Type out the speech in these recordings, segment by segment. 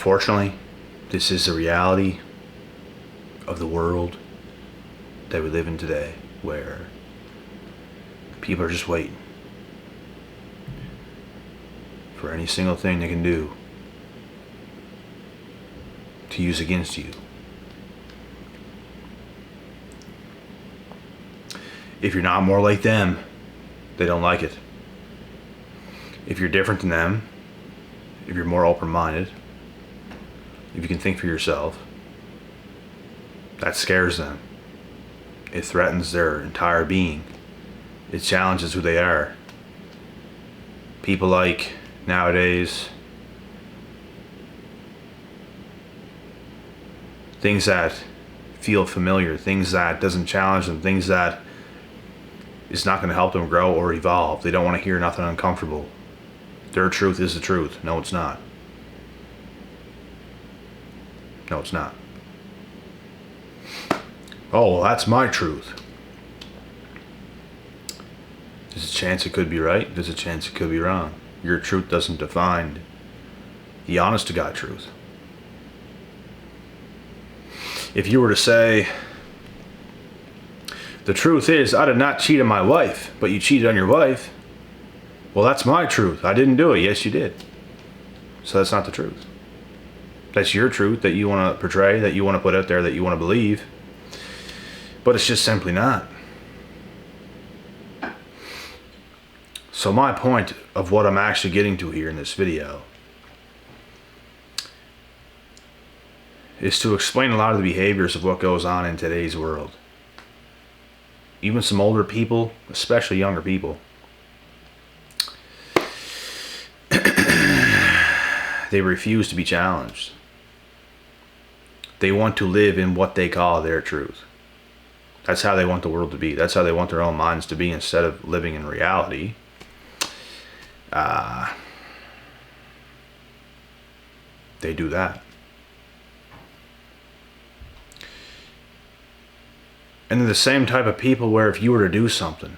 Unfortunately, this is the reality of the world that we live in today, where people are just waiting for any single thing they can do to use against you. If you're not more like them, they don't like it. If you're different than them, if you're more open-minded, if you can think for yourself, that scares them. It threatens their entire being. It challenges who they are. People like nowadays, things that feel familiar, things that doesn't challenge them, things that is not going to help them grow or evolve. They don't want to hear nothing uncomfortable. Their truth is the truth. No, it's not. No, it's not. Oh, well, that's my truth. There's a chance it could be right. There's a chance it could be wrong. Your truth doesn't define the honest to God truth. If you were to say, the truth is, I did not cheat on my wife, but you cheated on your wife. Well, that's my truth. I didn't do it. Yes, you did. So that's not the truth. That's your truth that you want to portray, that you want to put out there, that you want to believe. But it's just simply not. So my point of what I'm actually getting to here in this video is to explain a lot of the behaviors of what goes on in today's world. Even some older people, especially younger people, they refuse to be challenged. They want to live in what they call their truth. That's how they want the world to be. That's how they want their own minds to be, instead of living in reality. They do that. And they're the same type of people where if you were to do something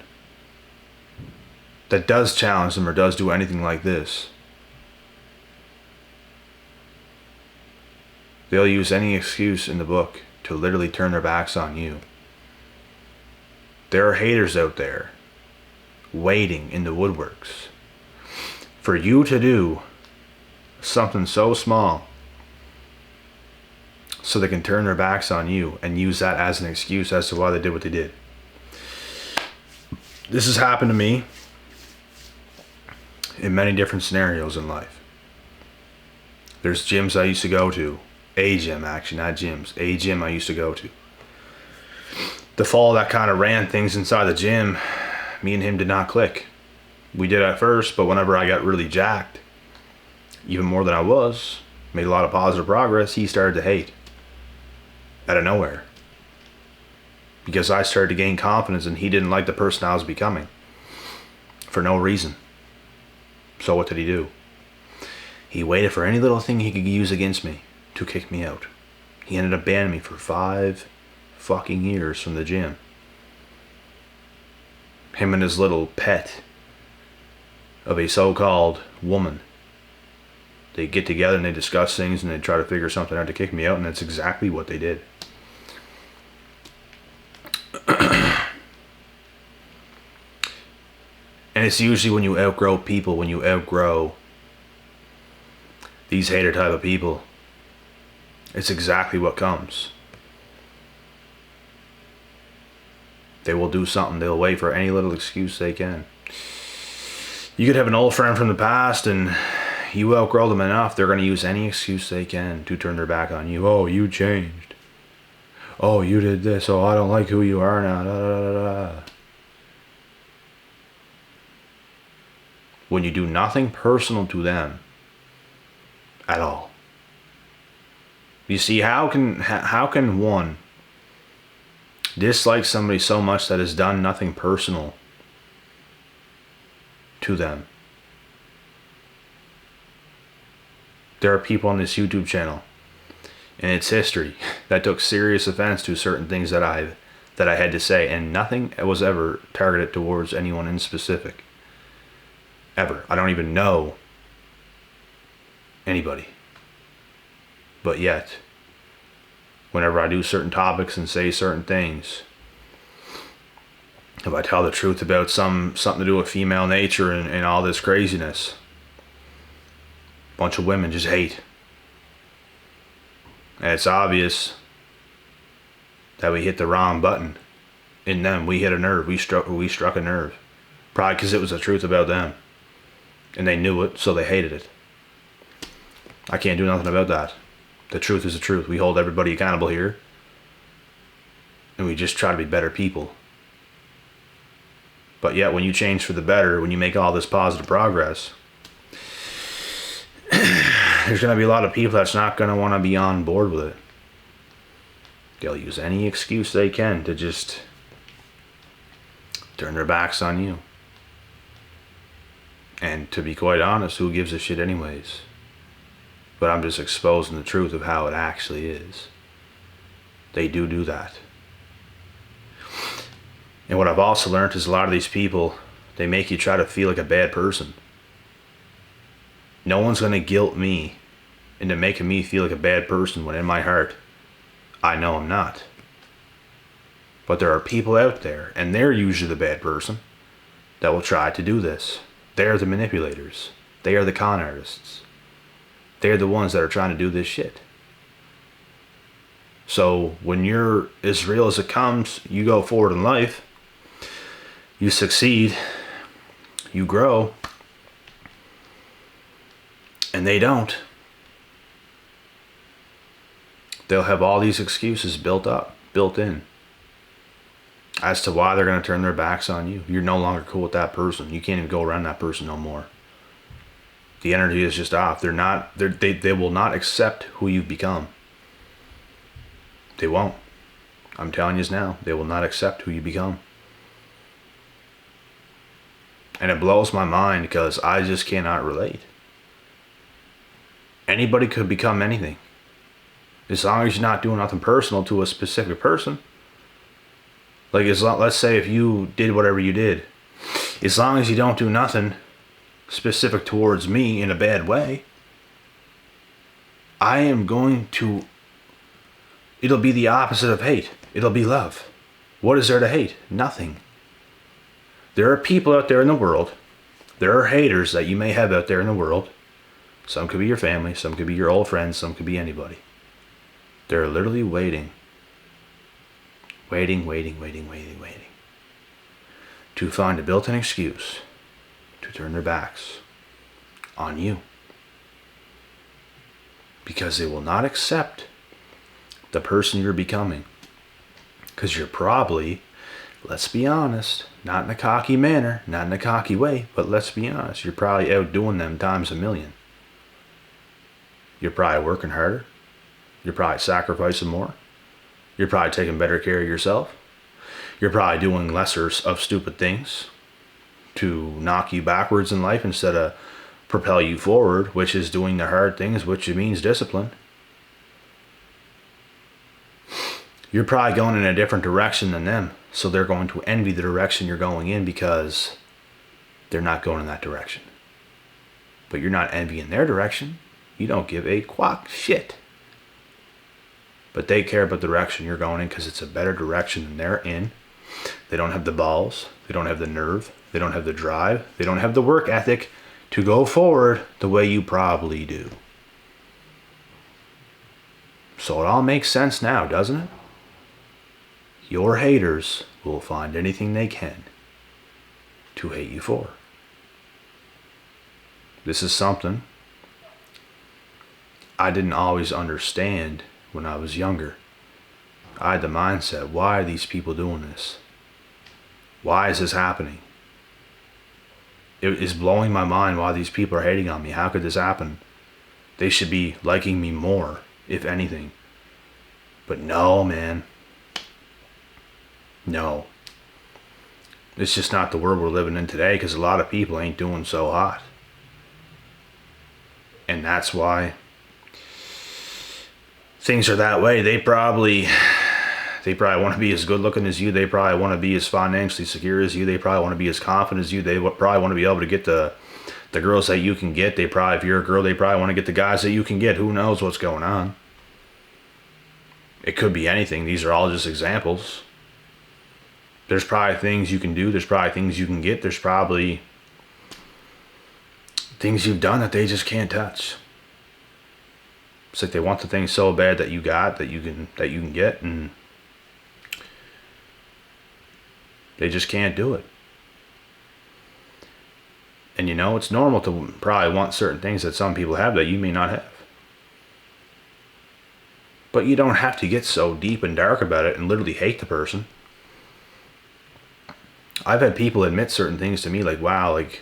that does challenge them or does do anything like this, they'll use any excuse in the book to literally turn their backs on you. There are haters out there waiting in the woodworks for you to do something so small so they can turn their backs on you and use that as an excuse as to why they did what they did. This has happened to me in many different scenarios in life. There's gyms I used to go to. A gym, actually, not gyms. A gym I used to go to. The fellow that kind of ran things inside the gym, me and him did not click. We did at first, but whenever I got really jacked, even more than I was, made a lot of positive progress, he started to hate. Out of nowhere. Because I started to gain confidence and he didn't like the person I was becoming. For no reason. So what did he do? He waited for any little thing he could use against me to kick me out. He ended up banning me for 5 fucking years from the gym. Him and his little pet of a so-called woman. They get together and they discuss things and they try to figure something out to kick me out, and that's exactly what they did. And it's usually when you outgrow people, when you outgrow these hater type of people, it's exactly what comes. They will do something. They'll wait for any little excuse they can. You could have an old friend from the past and you outgrow them enough, they're going to use any excuse they can to turn their back on you. Oh, you changed. Oh, you did this. Oh, I don't like who you are now. Da, da, da, da. When you do nothing personal to them at all. You see, how can one dislike somebody so much that has done nothing personal to them? There are people on this YouTube channel in its history that took serious offense to certain things that I had to say, and nothing was ever targeted towards anyone in specific. Ever. I don't even know anybody. But yet, whenever I do certain topics and say certain things, if I tell the truth about something to do with female nature and all this craziness, a bunch of women just hate. And it's obvious that we hit the wrong button. In them, we hit a nerve. We struck a nerve. Probably because it was the truth about them. And they knew it, so they hated it. I can't do nothing about that. The truth is the truth. We hold everybody accountable here. And we just try to be better people. But yet, when you change for the better, when you make all this positive progress, there's going to be a lot of people that's not going to want to be on board with it. They'll use any excuse they can to just turn their backs on you. And to be quite honest, who gives a shit anyways? But I'm just exposing the truth of how it actually is. They do that. And what I've also learned is a lot of these people, they make you try to feel like a bad person. No one's going to guilt me into making me feel like a bad person when in my heart, I know I'm not. But there are people out there, and they're usually the bad person, that will try to do this. They're the manipulators. They are the con artists. They're the ones that are trying to do this shit. So when you're as real as it comes, you go forward in life, you succeed, you grow, and they don't. They'll have all these excuses built in, as to why they're going to turn their backs on you. You're no longer cool with that person. You can't even go around that person no more. The energy is just off. They will not accept who you've become. They won't. I'm telling you now, they will not accept who you become. And it blows my mind because I just cannot relate. Anybody could become anything. As long as you're not doing nothing personal to a specific person. Like, let's say if you did whatever you did. As long as you don't do nothing specific towards me in a bad way, I am going to... It'll be the opposite of hate. It'll be love. What is there to hate? Nothing. There are people out there in the world. There are haters that you may have out there in the world. Some could be your family. Some could be your old friends. Some could be anybody. They're literally waiting. Waiting. To find a built-in excuse to turn their backs on you. Because they will not accept the person you're becoming. Because you're probably, let's be honest, not in a cocky manner, not in a cocky way, but let's be honest, you're probably outdoing them times a million. You're probably working harder. You're probably sacrificing more. You're probably taking better care of yourself. You're probably doing lesser of stupid things to knock you backwards in life instead of propel you forward, which is doing the hard things, which means discipline. You're probably going in a different direction than them, so they're going to envy the direction you're going in because they're not going in that direction. But you're not envying their direction. You don't give a quack shit. But they care about the direction you're going in because it's a better direction than they're in. They don't have the balls. They don't have the nerve. They don't have the drive. They don't have the work ethic to go forward the way you probably do. So it all makes sense now, doesn't it? Your haters will find anything they can to hate you for. This is something I didn't always understand when I was younger. I had the mindset, why are these people doing this? Why is this happening? It is blowing my mind why these people are hating on me. How could this happen? They should be liking me more, if anything. But no, man. No. It's just not the world we're living in today because a lot of people ain't doing so hot. And that's why things are that way. They probably want to be as good looking as you. They probably want to be as financially secure as you. They probably want to be as confident as you. They probably want to be able to get the girls that you can get. If you're a girl, they probably want to get the guys that you can get. Who knows what's going on? It could be anything. These are all just examples. There's probably things you can do. There's probably things you can get. There's probably things you've done that they just can't touch. It's like they want the thing so bad that you got, that you can get, and they just can't do it. And you know, it's normal to probably want certain things that some people have that you may not have. But you don't have to get so deep and dark about it and literally hate the person. I've had people admit certain things to me, like, wow, like,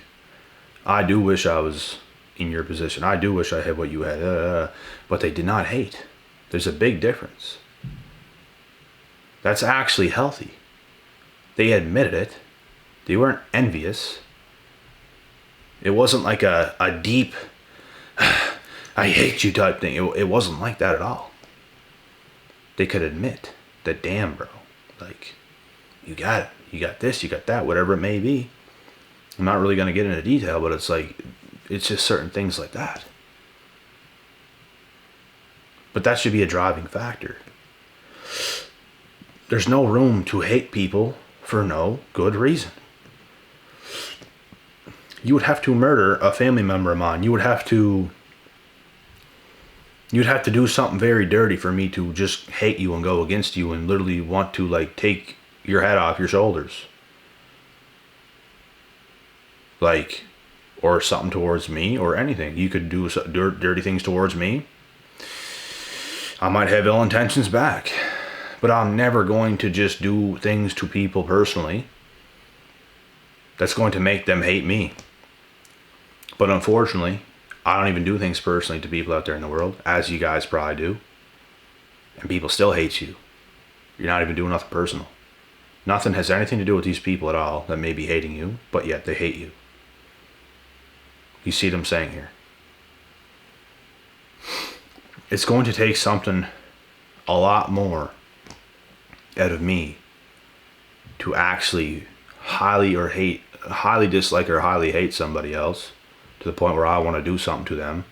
I do wish I was in your position. I do wish I had what you had. But they did not hate. There's a big difference. That's actually healthy. They admitted it. They weren't envious. It wasn't like a deep, I hate you type thing. It wasn't like that at all. They could admit that, damn, bro, like, you got it. You got this, you got that, whatever it may be. I'm not really going to get into detail, but it's like, it's just certain things like that. But that should be a driving factor. There's no room to hate people for no good reason. You would have to murder a family member of mine. You'd have to do something very dirty for me to just hate you and go against you and literally want to, like, take your head off your shoulders. Like, or something towards me, or anything. You could do dirty things towards me. I might have ill intentions back. But I'm never going to just do things to people personally that's going to make them hate me. But unfortunately, I don't even do things personally to people out there in the world, as you guys probably do. And people still hate you. You're not even doing nothing personal. Nothing has anything to do with these people at all that may be hating you, but yet they hate you. You see what I'm saying here? It's going to take something a lot more out of me to actually highly dislike or highly hate somebody else to the point where I want to do something to them,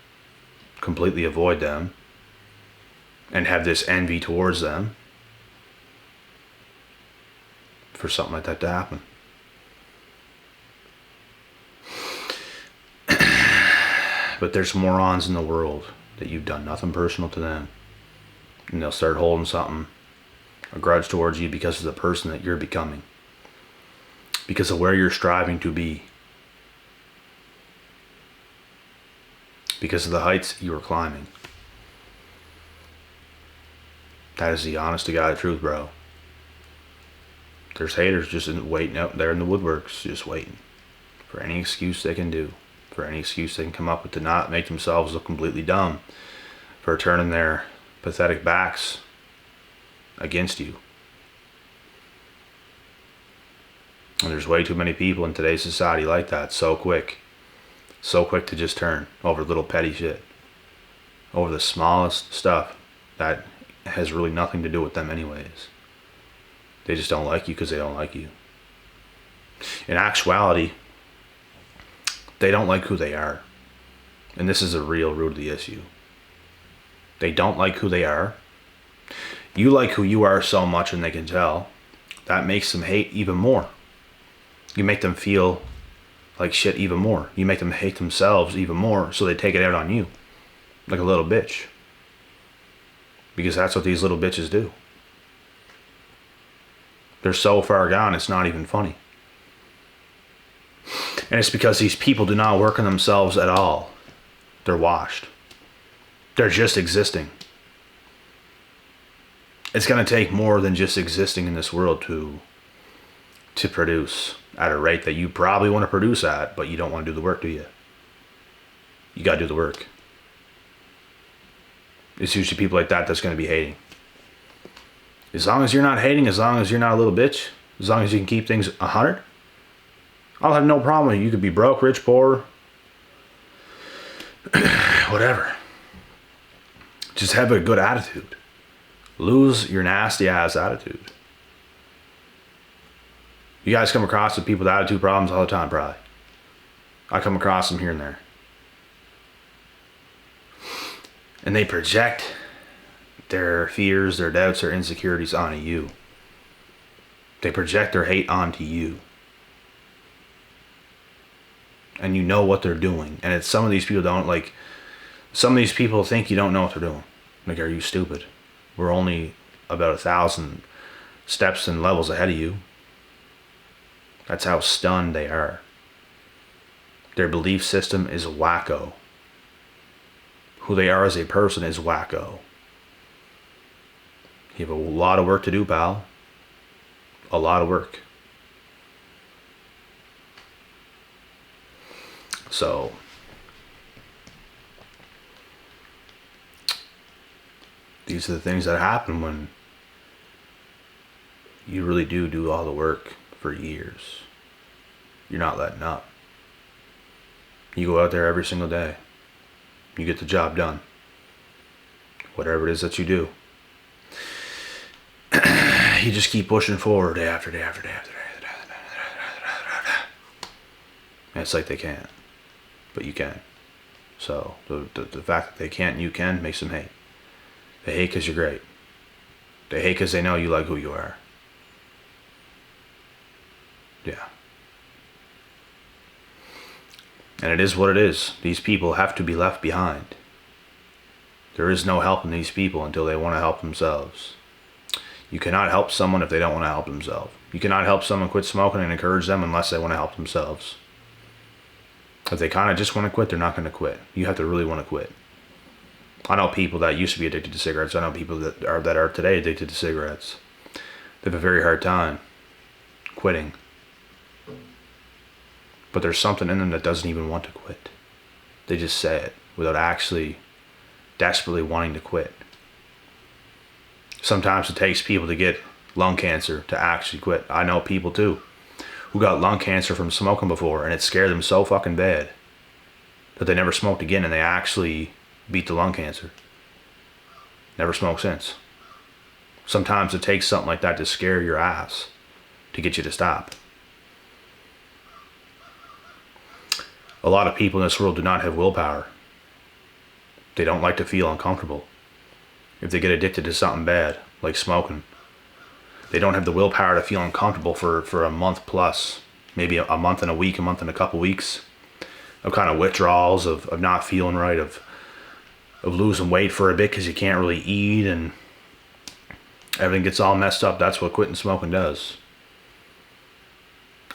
completely avoid them, and have this envy towards them for something like that to happen. But there's morons in the world that you've done nothing personal to them, and they'll start holding something, a grudge towards you because of the person that you're becoming, because of where you're striving to be, because of the heights you are climbing. That is the honest to God truth, bro. There's haters just waiting out there in the woodworks, just waiting for any excuse they can do, for any excuse they can come up with to not make themselves look completely dumb, for turning their pathetic backs against you. And there's way too many people in today's society like that, so quick to just turn over little petty shit, over the smallest stuff that has really nothing to do with them anyways. They just don't like you because they don't like you. In actuality, they don't like who they are. And this is the real root of the issue. They don't like who they are. You like who you are so much, and they can tell. That makes them hate even more. You make them feel like shit even more. You make them hate themselves even more, so they take it out on you. Like a little bitch. Because that's what these little bitches do. They're so far gone, it's not even funny. And it's because these people do not work on themselves at all. They're washed. They're just existing. It's going to take more than just existing in this world to produce at a rate that you probably want to produce at, but you don't want to do the work, do you? You got to do the work. It's usually people like that that's going to be hating. As long as you're not hating, as long as you're not a little bitch, as long as you can keep things 100, I'll have no problem with you. You could be broke, rich, poor, whatever. Just have a good attitude. Lose your nasty ass attitude. You guys come across with people with attitude problems all the time, probably. I come across them here and there. And they project their fears, their doubts, their insecurities onto you. They project their hate onto you. And you know what they're doing. And it's some of these people don't, like, some of these people think you don't know what they're doing. Like, are you stupid? We're only about 1,000 steps and levels ahead of you. That's how stunned they are. Their belief system is wacko. Who they are as a person is wacko. You have a lot of work to do, pal. A lot of work. So, these are the things that happen when you really do all the work for years. You're not letting up. You go out there every single day. You get the job done. Whatever it is that you do. You just keep pushing forward day after day after day after day. And it's like they can't. But you can. So the fact that they can't and you can makes them hate. They hate because you're great. They hate because they know you like who you are. Yeah. And it is what it is. These people have to be left behind. There is no helping these people until they want to help themselves. You cannot help someone if they don't want to help themselves. You cannot help someone quit smoking and encourage them unless they want to help themselves. If they kind of just want to quit, they're not going to quit. You have to really want to quit. I know people that used to be addicted to cigarettes. I know people that are today addicted to cigarettes. They have a very hard time quitting. But there's something in them that doesn't even want to quit. They just say it without actually desperately wanting to quit. Sometimes it takes people to get lung cancer to actually quit. I know people too who got lung cancer from smoking before, and it scared them so fucking bad that they never smoked again, and they actually beat the lung cancer. Never smoked since. Sometimes it takes something like that to scare your ass to get you to stop. A lot of people in this world do not have willpower. They don't like to feel uncomfortable. If they get addicted to something bad, like smoking, they don't have the willpower to feel uncomfortable for a month plus, maybe a month and a week, a month and a couple weeks of kind of withdrawals, of not feeling right, of losing weight for a bit because you can't really eat and everything gets all messed up. That's what quitting smoking does.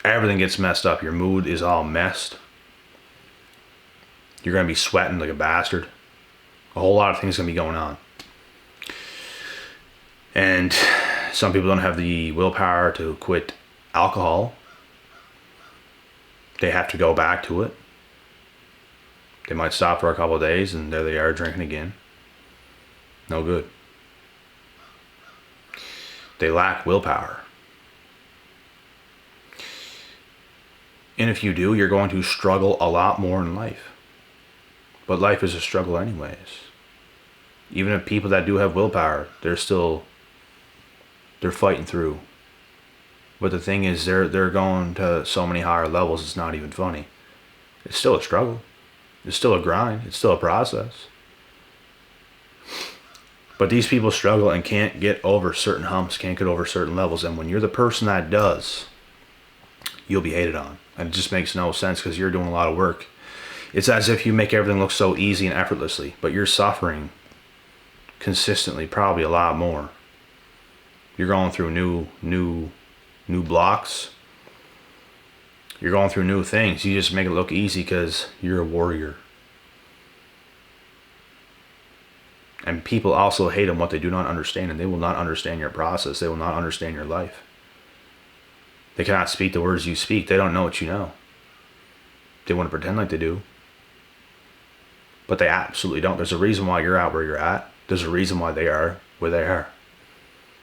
Everything gets messed up. Your mood is all messed. You're going to be sweating like a bastard. A whole lot of things going to be going on. And some people don't have the willpower to quit alcohol. They have to go back to it. They might stop for a couple of days and there they are drinking again. No good. They lack willpower. And if you do, you're going to struggle a lot more in life. But life is a struggle anyways. Even if people that do have willpower, they're fighting through. But the thing is, they're going to so many higher levels, it's not even funny. It's still a struggle. It's still a grind. It's still a process. But these people struggle and can't get over certain humps, can't get over certain levels. And when you're the person that does, you'll be hated on. And it just makes no sense because you're doing a lot of work. It's as if you make everything look so easy and effortlessly, but you're suffering consistently, probably a lot more. You're going through new blocks. You're going through new things. You just make it look easy because you're a warrior. And people also hate on what they do not understand, and they will not understand your process. They will not understand your life. They cannot speak the words you speak. They don't know what you know. They want to pretend like they do. But they absolutely don't. There's a reason why you're at where you're at. There's a reason why they are where they are.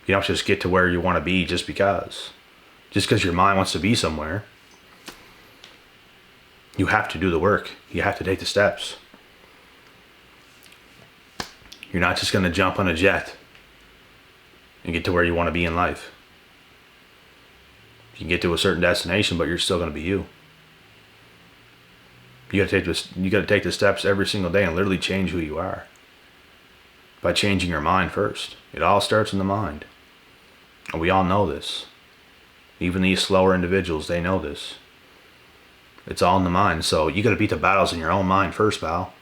You don't just get to where you want to be just because. Just because your mind wants to be somewhere. You have to do the work. You have to take the steps. You're not just going to jump on a jet and get to where you want to be in life. You can get to a certain destination, but you're still going to be you. You got to take the steps every single day and literally change who you are. by changing your mind first. It all starts in the mind. And we all know this. Even these slower individuals, they know this. It's all in the mind. So you got to beat the battles in your own mind first, pal.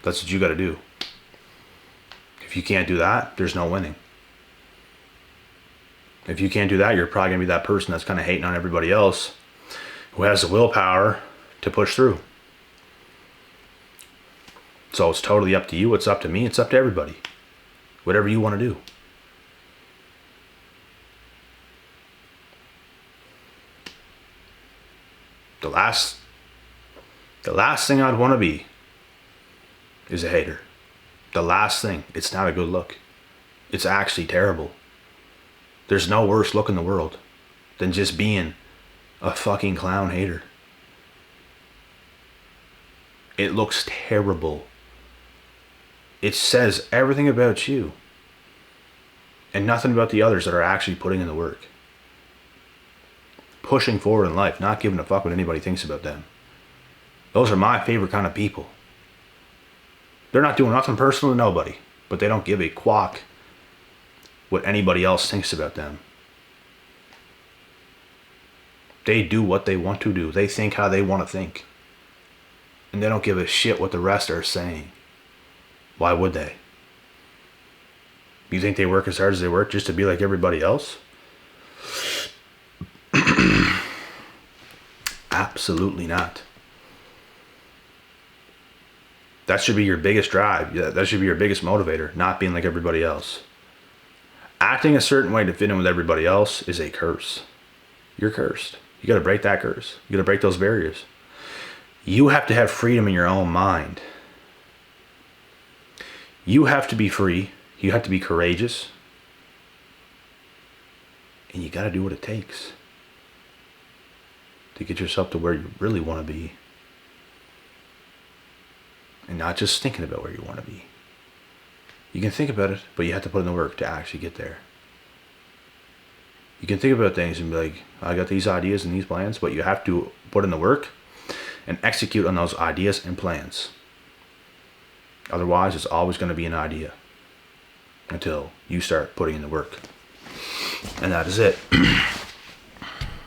That's what you got to do. If you can't do that, there's no winning. If you can't do that, you're probably going to be that person that's kind of hating on everybody else who has the willpower to push through. So it's totally up to you. It's up to me. It's up to everybody. Whatever you want to do. The last thing I'd want to be is a hater. The last thing. It's not a good look. It's actually terrible. There's no worse look in the world than just being a fucking clown hater. It looks terrible. It says everything about you and nothing about the others that are actually putting in the work. Pushing forward in life, not giving a fuck what anybody thinks about them. Those are my favorite kind of people. They're not doing nothing personal to nobody, but they don't give a quack what anybody else thinks about them. They do what they want to do. They think how they want to think. And they don't give a shit what the rest are saying. Why would they? You think they work as hard as they work just to be like everybody else? Absolutely not. That should be your biggest drive. Yeah, that should be your biggest motivator, not being like everybody else. Acting a certain way to fit in with everybody else is a curse. You're cursed. You got to break that curse. You got to break those barriers. You have to have freedom in your own mind. You have to be free. You have to be courageous. And you got to do what it takes to get yourself to where you really want to be. And not just thinking about where you want to be. You can think about it, but you have to put in the work to actually get there. You can think about things and be like, I got these ideas and these plans, but you have to put in the work and execute on those ideas and plans. Otherwise, it's always going to be an idea until you start putting in the work. And that is it.